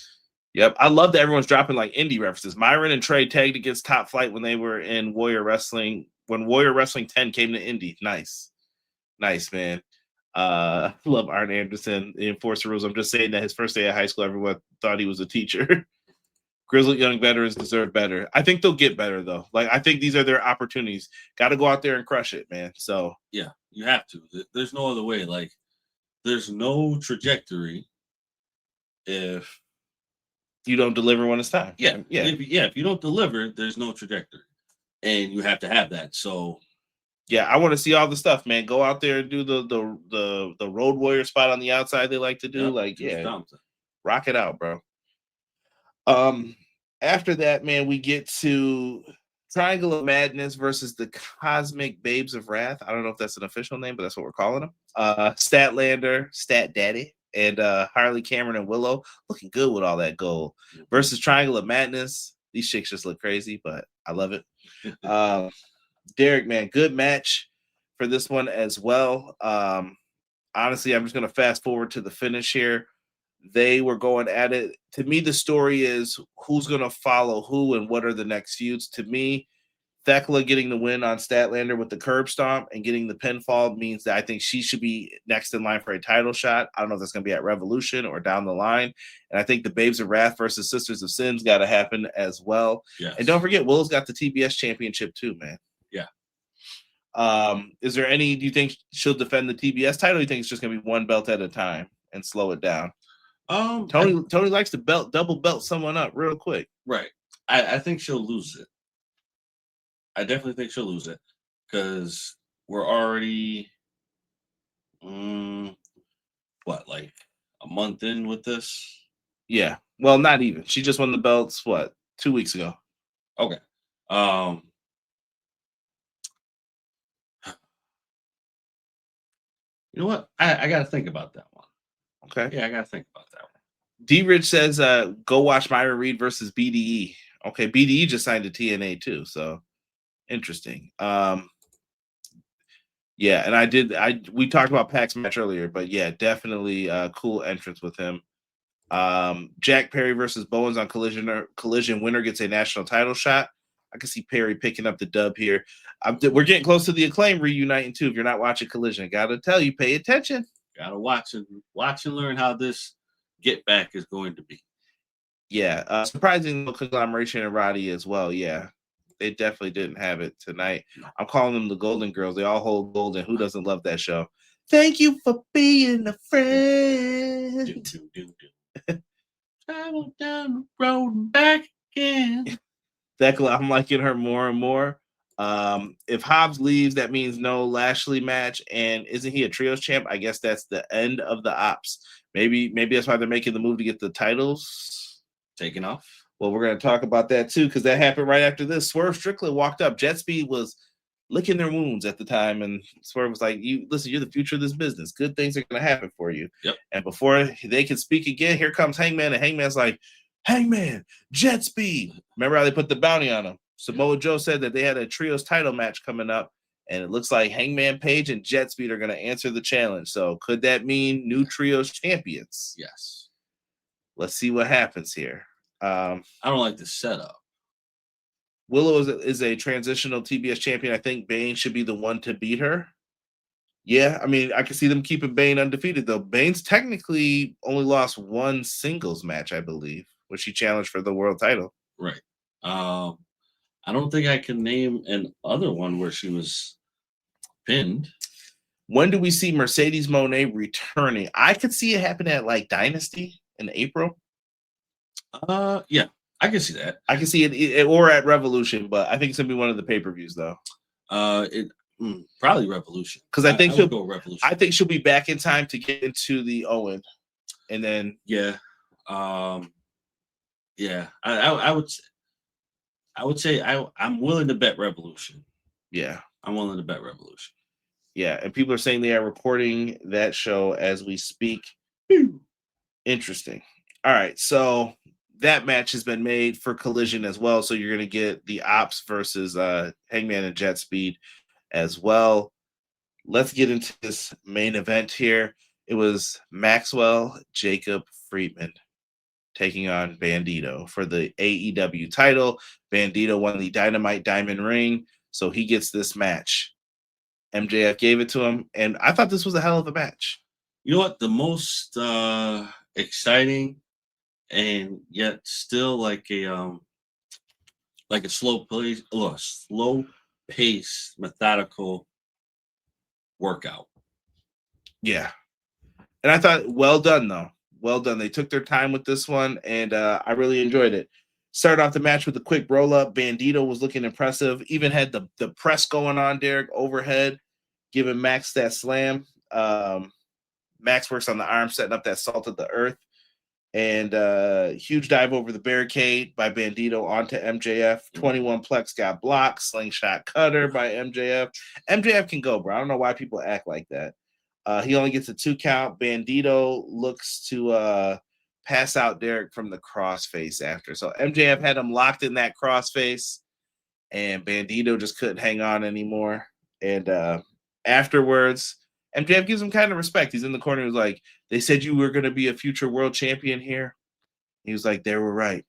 [SPEAKER 2] Yep. I love that everyone's dropping like indie references. Myron and Trey tagged against Top Flight when they were in Warrior Wrestling, when Warrior Wrestling 10 came to indie. Nice, man. Love Arn Anderson, the Enforcer Rules. I'm just saying that his first day at high school, everyone thought he was a teacher. Grizzled young veterans deserve better. I think they'll get better, though. Like, I think these are their opportunities. Got to go out there and crush it, man. So
[SPEAKER 3] yeah, you have to. There's no other way. Like, there's no trajectory if
[SPEAKER 2] you don't deliver when it's time.
[SPEAKER 3] Yeah. If you don't deliver, there's no trajectory, and you have to have that. So
[SPEAKER 2] yeah, I want to see all the stuff, man. Go out there and do the Road Warrior spot on the outside they like to do. Rock it out, bro. After that, man, we get to Triangle of Madness versus the Cosmic Babes of Wrath. I don't know if that's an official name, but that's what we're calling them. Statlander, Stat Daddy, and Harley Cameron and Willow looking good with all that gold. Versus Triangle of Madness. These chicks just look crazy, but I love it. Derek, man, good match for this one as well. Honestly, I'm just going to fast forward to the finish here. They were going at it. To me, the story is who's going to follow who and what are the next feuds. To me, Thekla getting the win on Statlander with the curb stomp and getting the pinfall means that I think she should be next in line for a title shot. I don't know if that's going to be at Revolution or down the line. And I think the Babes of Wrath versus Sisters of Sin's got to happen as well.
[SPEAKER 3] Yes.
[SPEAKER 2] And don't forget, Willow's got the TBS championship too, man.
[SPEAKER 3] Yeah.
[SPEAKER 2] Is there any, do you think she'll defend the TBS title? Or do you think it's just going to be one belt at a time and slow it down? Tony likes to double belt someone up real quick.
[SPEAKER 3] Right. I think she'll lose it. I definitely think she'll lose it because we're already, like a month in with this?
[SPEAKER 2] Yeah. Well, not even. She just won the belts, 2 weeks ago?
[SPEAKER 3] Okay. You know what? I got to think about that one.
[SPEAKER 2] Okay.
[SPEAKER 3] Yeah, I got to think about that one.
[SPEAKER 2] D. Rich says, go watch Myra Reed versus BDE. Okay, BDE just signed to TNA too, so interesting. Yeah, and we talked about Pac's match earlier, but yeah, definitely cool entrance with him. Jack Perry versus Bowens on Collision. Winner gets a national title shot. I can see Perry picking up the dub here. We're getting close to the Acclaim reuniting too. If you're not watching Collision, gotta tell you, pay attention.
[SPEAKER 3] Gotta watch and learn how this get back is going to be.
[SPEAKER 2] Yeah, surprising conglomeration in Roddy as well. Yeah, they definitely didn't have it tonight. I'm calling them the Golden Girls. They all hold golden. Who doesn't love that show? Thank you for being a friend.
[SPEAKER 3] Travel down the road and back again.
[SPEAKER 2] Thekla, I'm liking her more and more. If Hobbs leaves, that means no Lashley match. And isn't he a trios champ? I guess that's the end of the ops. Maybe that's why they're making the move to get the titles
[SPEAKER 3] taken off.
[SPEAKER 2] Well, we're going to talk about that too, because that happened right after this. Swerve Strickland walked up. Jet Speed was licking their wounds at the time, and Swerve was like, "You're the future of this business. Good things are going to happen for you."
[SPEAKER 3] Yep.
[SPEAKER 2] And before they can speak again, here comes Hangman, and Hangman's like, "Hangman, Jet Speed." Remember how they put the bounty on him? Samoa Joe said that they had a trios title match coming up, and it looks like Hangman Page and Jet Speed are going to answer the challenge. So could that mean new trios champions?
[SPEAKER 3] Yes.
[SPEAKER 2] Let's see what happens here.
[SPEAKER 3] I don't like the setup.
[SPEAKER 2] Willow is a transitional TBS champion. I think Bane should be the one to beat her. Yeah, I mean, I can see them keeping Bane undefeated, though. Bane's technically only lost one singles match, I believe, where she challenged for the world title.
[SPEAKER 3] Right. I don't think I can name an other one where she was pinned.
[SPEAKER 2] When do we see Mercedes Moné returning? I could see it happen at like Dynasty in April.
[SPEAKER 3] Yeah, I can see that.
[SPEAKER 2] I can see it or at Revolution, but I think it's gonna be one of the pay-per-views though.
[SPEAKER 3] Probably Revolution,
[SPEAKER 2] because I think she'll
[SPEAKER 3] go Revolution.
[SPEAKER 2] I think she'll be back in time to get into the Owen, and then
[SPEAKER 3] I would say I'm willing to bet Revolution.
[SPEAKER 2] Yeah,
[SPEAKER 3] I'm willing to bet Revolution.
[SPEAKER 2] Yeah, and people are saying they are recording that show as we speak. Interesting. All right, so that match has been made for Collision as well. So you're going to get the Ops versus Hangman and Jet Speed as well. Let's get into this main event here. It was Maxwell Jacob Friedman taking on Bandido for the AEW title. Bandido won the Dynamite Diamond Ring, so he gets this match. MJF gave it to him, and I thought this was a hell of a match.
[SPEAKER 3] You know what? The most exciting and yet still like a slow pace, methodical workout.
[SPEAKER 2] Yeah. And I thought, well done, though. Well done. They took their time with this one, and I really enjoyed it. Started off the match with a quick roll-up. Bandido was looking impressive. Even had the press going on, Derek, overhead, giving Max that slam. Max works on the arm, setting up that salt of the earth. And huge dive over the barricade by Bandido onto MJF. 21 Plex got blocked. Slingshot cutter by MJF. MJF can go, bro. I don't know why people act like that. He only gets a 2 count. Bandido looks to pass out Derek from the crossface after. So MJF had him locked in that crossface, and Bandido just couldn't hang on anymore. And afterwards, MJF gives him kind of respect. He's in the corner. He's like, they said you were going to be a future world champion here. He was like, they were right.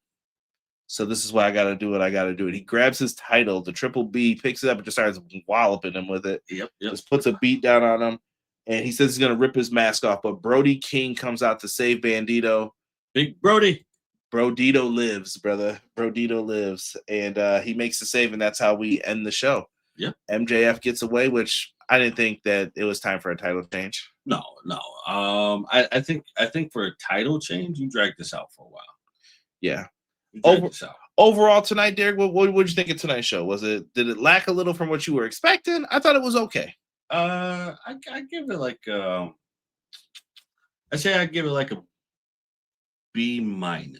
[SPEAKER 2] So this is why I got to do what I got to do it. He grabs his title, the Triple B, picks it up and just starts walloping him with it.
[SPEAKER 3] Yep.
[SPEAKER 2] Just puts a beat down on him. And he says he's going to rip his mask off. But Brody King comes out to save Bandido.
[SPEAKER 3] Big Brody.
[SPEAKER 2] Brodito lives, brother. Brodito lives. And he makes the save, and that's how we end the show.
[SPEAKER 3] Yep.
[SPEAKER 2] MJF gets away, which I didn't think that it was time for a title change.
[SPEAKER 3] No. I think for a title change, you dragged this out for a while.
[SPEAKER 2] Yeah.
[SPEAKER 3] This out.
[SPEAKER 2] Overall tonight, Derek, what did you think of tonight's show? Did it lack a little from what you were expecting? I thought it was okay.
[SPEAKER 3] I give it like I give it like a B-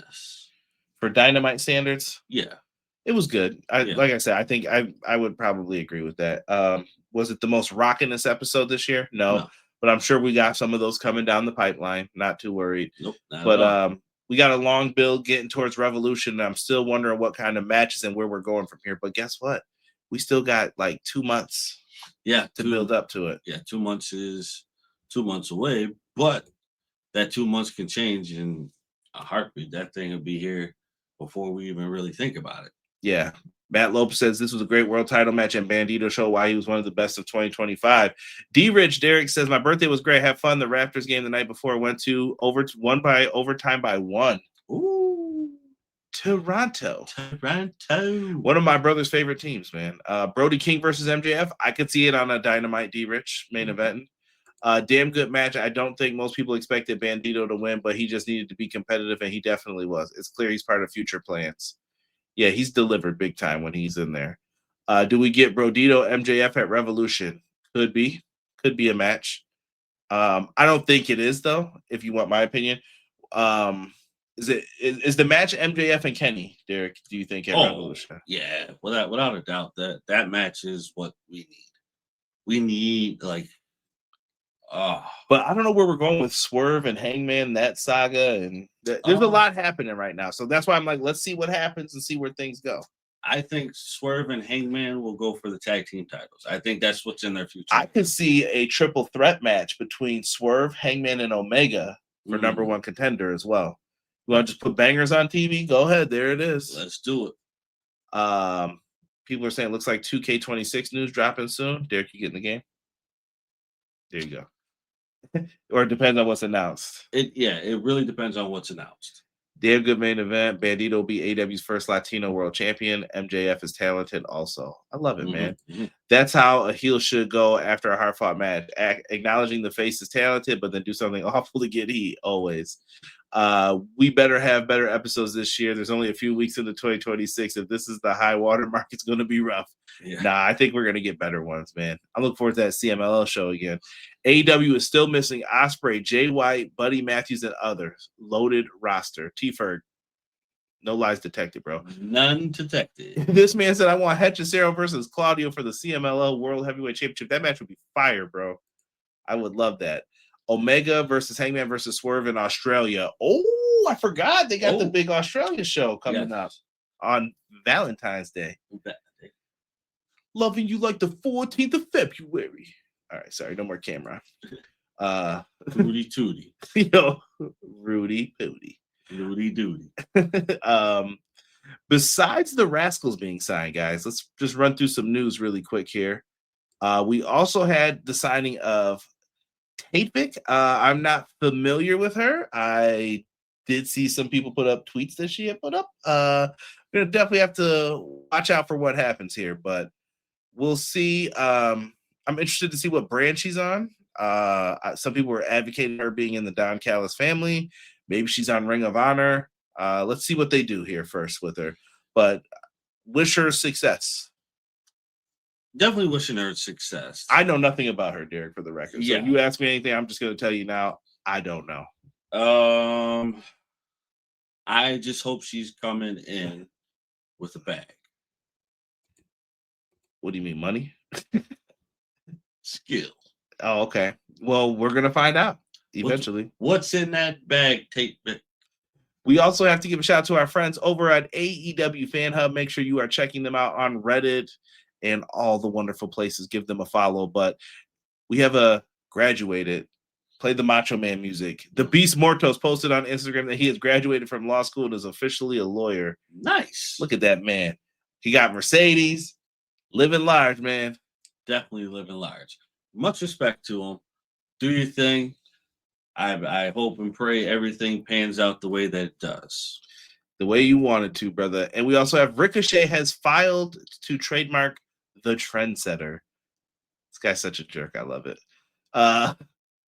[SPEAKER 2] for Dynamite standards.
[SPEAKER 3] Yeah,
[SPEAKER 2] it was good. Like I said, I think I would probably agree with that. Was it the most rockinest episode this year? No, but I'm sure we got some of those coming down the pipeline. Not too worried.
[SPEAKER 3] Nope.
[SPEAKER 2] But we got a long build getting towards Revolution. And I'm still wondering what kind of matches and where we're going from here. But guess what? We still got like 2 months. To build up to it.
[SPEAKER 3] Yeah, 2 months is 2 months away, but that 2 months can change in a heartbeat. That thing will be here before we even really think about it.
[SPEAKER 2] Yeah. Matt Lopez says this was a great world title match, and Bandido showed why he was one of the best of 2025. D-Rich Derek says, my birthday was great. Have fun. The Raptors game the night before went to won by overtime by 1.
[SPEAKER 3] Ooh.
[SPEAKER 2] Toronto. One of my brother's favorite teams, man. Brody King versus MJF. I could see it on a Dynamite D-Rich main event. Damn good match. I don't think most people expected Bandido to win, but he just needed to be competitive, and he definitely was. It's clear he's part of future plans. Yeah, he's delivered big time when he's in there. Do we get Brodito MJF at Revolution? Could be a match. I don't think it is, though, if you want my opinion. Is the match MJF and Kenny, Derek, do you think at Revolution?
[SPEAKER 3] Yeah, without a doubt, that match is what we need. We need
[SPEAKER 2] but I don't know where we're going with Swerve and Hangman, that saga, and there's a lot happening right now. So that's why I'm like, let's see what happens and see where things go.
[SPEAKER 3] I think Swerve and Hangman will go for the tag team titles. I think that's what's in their future.
[SPEAKER 2] I could see a triple threat match between Swerve, Hangman, and Omega for number one contender as well. You want to just put bangers on TV? Go ahead. There it is.
[SPEAKER 3] Let's do it.
[SPEAKER 2] People are saying it looks like 2K26 news dropping soon. Derek, you get in the game? There you go. Or it depends on what's announced.
[SPEAKER 3] It really depends on what's announced.
[SPEAKER 2] Damn good main event. Bandido will be AEW's first Latino world champion. MJF is talented also. I love it, man. That's how a heel should go after a hard-fought match. Acknowledging the face is talented, but then do something awful to get heat, always. We better have better episodes this year. There's only a few weeks into 2026. If this is the high water mark, it's going to be rough. Yeah. Nah, I think we're going to get better ones, man. I look forward to that CMLL show again. AEW is still missing Ospreay, Jay White, Buddy Matthews, and others. Loaded roster. T-Ferg. No lies detected, bro.
[SPEAKER 3] None detected.
[SPEAKER 2] This man said, I want Hechicero versus Claudio for the CMLL World Heavyweight Championship. That match would be fire, bro. I would love that. Omega versus Hangman versus Swerve in Australia. Oh, I forgot. They got the big Australia show coming up on Valentine's Day. Loving you like the 14th of February. All right, sorry, no more camera.
[SPEAKER 3] Rudy Tooty.
[SPEAKER 2] Yo, Rudy Pooty.
[SPEAKER 3] Rudy Doody.
[SPEAKER 2] Besides the Rascals being signed, guys, let's just run through some news really quick here. We also had the signing of Tatevic. I'm not familiar with her. I did see some people put up tweets that she had put up. We're going to definitely have to watch out for what happens here, but we'll see. I'm interested to see what brand she's on. Some people were advocating her being in the Don Callis family. Maybe she's on Ring of Honor. Let's see what they do here first with her. But wish her success.
[SPEAKER 3] Definitely wishing her success.
[SPEAKER 2] I know nothing about her, Derek, for the record. So if you ask me anything, I'm just going to tell you now, I don't know.
[SPEAKER 3] I just hope she's coming in with a bag.
[SPEAKER 2] What do you mean, money?
[SPEAKER 3] Skill.
[SPEAKER 2] Oh, okay. Well, we're going to find out eventually.
[SPEAKER 3] What's in that bag, Tate?
[SPEAKER 2] We also have to give a shout out to our friends over at AEW Fan Hub. Make sure you are checking them out on Reddit and all the wonderful places. Give them a follow. But we have a graduated, played the Macho Man music. The Beast Mortos posted on Instagram that he has graduated from law school and is officially a lawyer.
[SPEAKER 3] Nice.
[SPEAKER 2] Look at that man. He got Mercedes, living large, man.
[SPEAKER 3] Definitely living large. Much respect to him. Do your thing. I hope and pray everything pans out the way that it does.
[SPEAKER 2] The way you want it to, brother. And we also have Ricochet has filed to trademark the Trendsetter. This guy's such a jerk. I love it.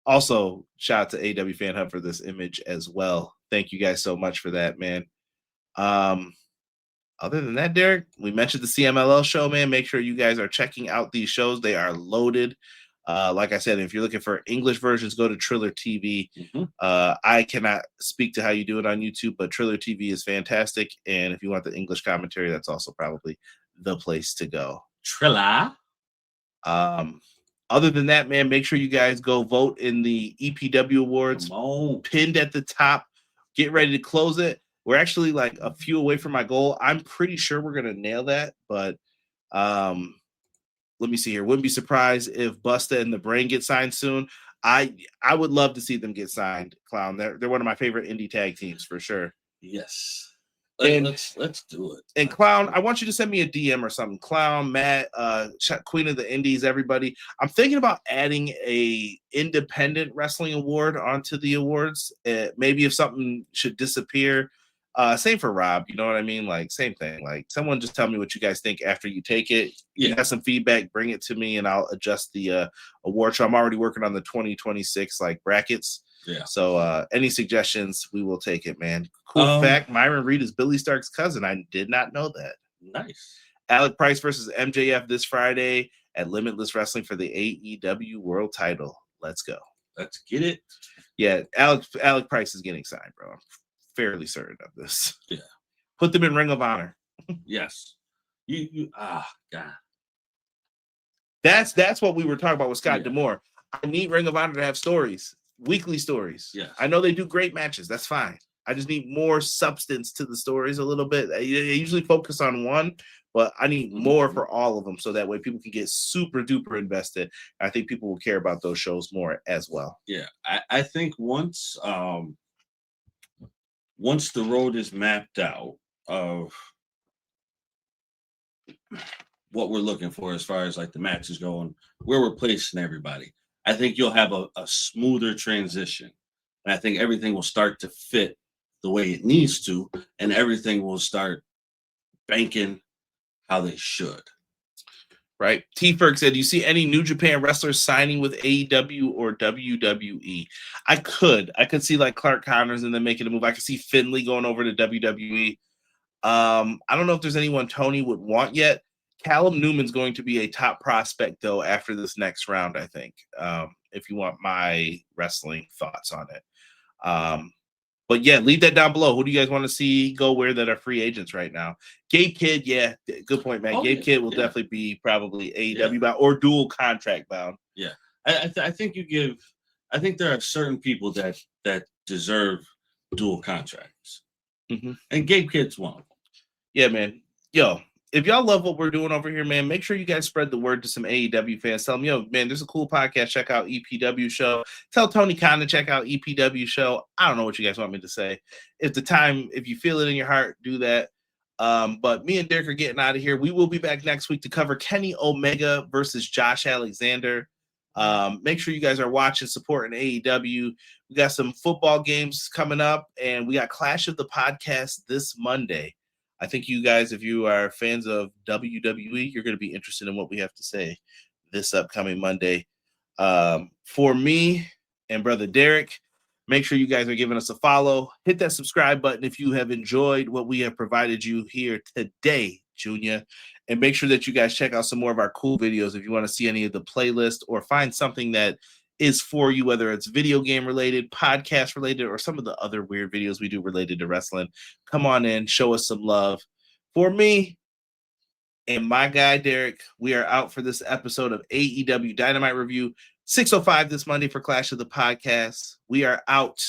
[SPEAKER 2] Also, shout out to AEW Fan Hub for this image as well. Thank you guys so much for that, man. Other than that, Derek, we mentioned the CMLL show, man. Make sure you guys are checking out these shows. They are loaded. Like I said, if you're looking for English versions, go to Triller TV.
[SPEAKER 3] Mm-hmm.
[SPEAKER 2] I cannot speak to how you do it on YouTube, but Triller TV is fantastic. And if you want the English commentary, that's also probably the place to go.
[SPEAKER 3] Triller.
[SPEAKER 2] Other than that, man, make sure you guys go vote in the EPW Awards. Pinned at the top. Get ready to close it. We're actually like a few away from my goal. I'm pretty sure we're going to nail that, but let me see here. Wouldn't be surprised if Busta and the Brain get signed soon. I would love to see them get signed, Clown. They're one of my favorite indie tag teams for sure.
[SPEAKER 3] Yes.
[SPEAKER 2] Let's
[SPEAKER 3] do it.
[SPEAKER 2] And Clown, I want you to send me a DM or something. Clown, Matt, Queen of the Indies, everybody. I'm thinking about adding a independent wrestling award onto the awards. Maybe if something should disappear. Same for Rob, you know what I mean? Like, same thing. Like, someone just tell me what you guys think after you take it. You have some feedback, bring it to me, and I'll adjust the award show. I'm already working on the 2026 like brackets.
[SPEAKER 3] Yeah.
[SPEAKER 2] So any suggestions, we will take it, man. Cool fact, Myron Reed is Billy Stark's cousin. I did not know that.
[SPEAKER 3] Nice.
[SPEAKER 2] Alec Price versus MJF this Friday at Limitless Wrestling for the AEW World Title. Let's go.
[SPEAKER 3] Let's get it.
[SPEAKER 2] Yeah, Alec Price is getting signed, bro. I'm fairly certain of this.
[SPEAKER 3] Yeah.
[SPEAKER 2] Put them in Ring of Honor.
[SPEAKER 3] Yes. God.
[SPEAKER 2] That's what we were talking about with Scott D'Amore. I need Ring of Honor to have stories, weekly stories.
[SPEAKER 3] Yeah.
[SPEAKER 2] I know they do great matches. That's fine. I just need more substance to the stories a little bit. I usually focus on one, but I need more for all of them so that way people can get super duper invested. I think people will care about those shows more as well.
[SPEAKER 3] Yeah. I think once the road is mapped out of what we're looking for as far as like the matches going, where we're placing everybody, I think you'll have a smoother transition. And I think everything will start to fit the way it needs to, and everything will start banking how they should.
[SPEAKER 2] Right. T-Ferg said, do you see any New Japan wrestlers signing with AEW or WWE? I could see like Clark Connors and then making a move. I could see Finley going over to WWE. I don't know if there's anyone Tony would want yet. Callum Newman's going to be a top prospect, though, after this next round, I think, if you want my wrestling thoughts on it. But yeah, leave that down below. Who do you guys want to see go where that are free agents right now? Gabe Kidd, yeah, good point, man. Gabe Kidd will definitely be probably AEW bound or dual contract bound.
[SPEAKER 3] Yeah, I think I think there are certain people that deserve dual contracts, and Gabe Kidd's one of them.
[SPEAKER 2] Yeah, man. Yo, if y'all love what we're doing over here, man, make sure you guys spread the word to some AEW fans. Tell them, yo, man, there's a cool podcast. Check out EPW show. Tell Tony Khan to check out EPW show. I don't know what you guys want me to say. If you feel it in your heart, do that. But me and Derek are getting out of here. We will be back next week to cover Kenny Omega versus Josh Alexander. Make sure you guys are watching, supporting AEW. We got some football games coming up, and we got Clash of the Podcast this Monday. I think you guys, if you are fans of WWE, you're going to be interested in what we have to say this upcoming Monday. For me and brother Derek, make sure you guys are giving us a follow. Hit that subscribe button if you have enjoyed what we have provided you here today, Junior. And make sure that you guys check out some more of our cool videos if you want to see any of the playlist or find something that is for you, whether it's video game related, podcast related, or some of the other weird videos we do related to wrestling. Come on in, show us some love. For me and my guy, Derek, we are out for this episode of AEW Dynamite Review. 6:05 this Monday for Clash of the Podcast. We are out.